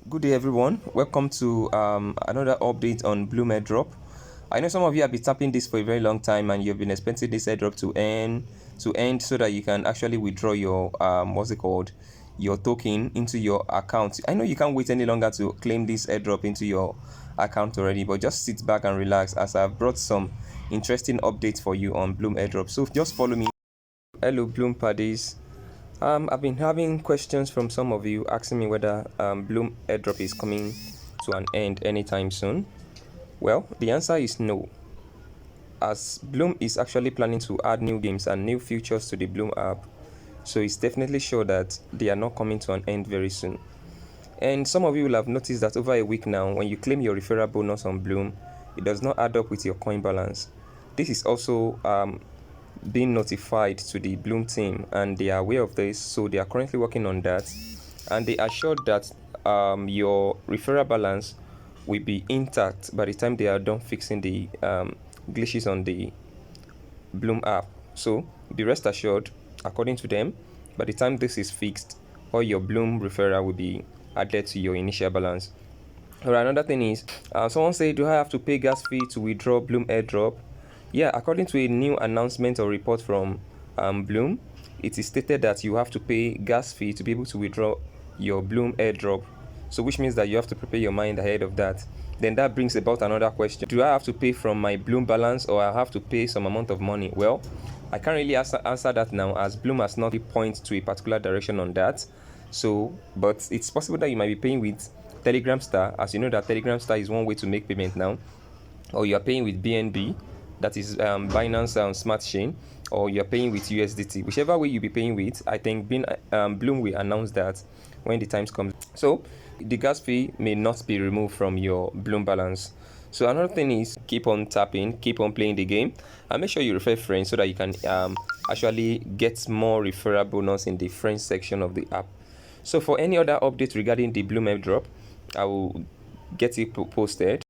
Good day everyone, welcome to another update on Blum Airdrop. I know some of you have been tapping this for a very long time and you've been expecting this airdrop to end so that you can actually withdraw your your token into your account. I know you can't wait any longer to claim this airdrop into your account already, but just sit back and relax as I've brought some interesting updates for you on Blum Airdrop. So just follow me. Hello Blum Paddies. I've been having questions from some of you asking me whether Blum Airdrop is coming to an end anytime soon. Well, the answer is no, as Blum is actually planning to add new games and new features to the Blum app, so it's definitely sure that they are not coming to an end very soon. And some of you will have noticed that over a week now, when you claim your referral bonus on Blum, it does not add up with your coin balance. This is also being notified to the Blum team, and they are aware of this, so they are currently working on that, and they assured that your referral balance will be intact by the time they are done fixing the glitches on the Blum app. So be rest assured, according to them, by the time this is fixed, all your Blum referral will be added to your initial balance. Alright, another thing is, someone said, do I have to pay gas fee to withdraw Blum Airdrop? Yeah, according to a new announcement or report from Blum, it is stated that you have to pay gas fee to be able to withdraw your Blum Airdrop. So which means that you have to prepare your mind ahead of that. Then that brings about another question. Do I have to pay from my Blum balance, or I have to pay some amount of money? Well, I can't really answer that now, as Blum has not pointed to a particular direction on that. So, but it's possible that you might be paying with Telegram Star, as you know that Telegram Star is one way to make payment now, or you are paying with BNB, that is Binance Smart Chain, or you're paying with USDT. Whichever way you be paying with, I think Blum will announce that when the times comes. So the gas fee may not be removed from your Blum balance. So another thing is, keep on tapping, keep on playing the game, and make sure you refer friends so that you can actually get more referral bonus in the friends section of the app. So for any other updates regarding the Blum Airdrop, I will get it posted.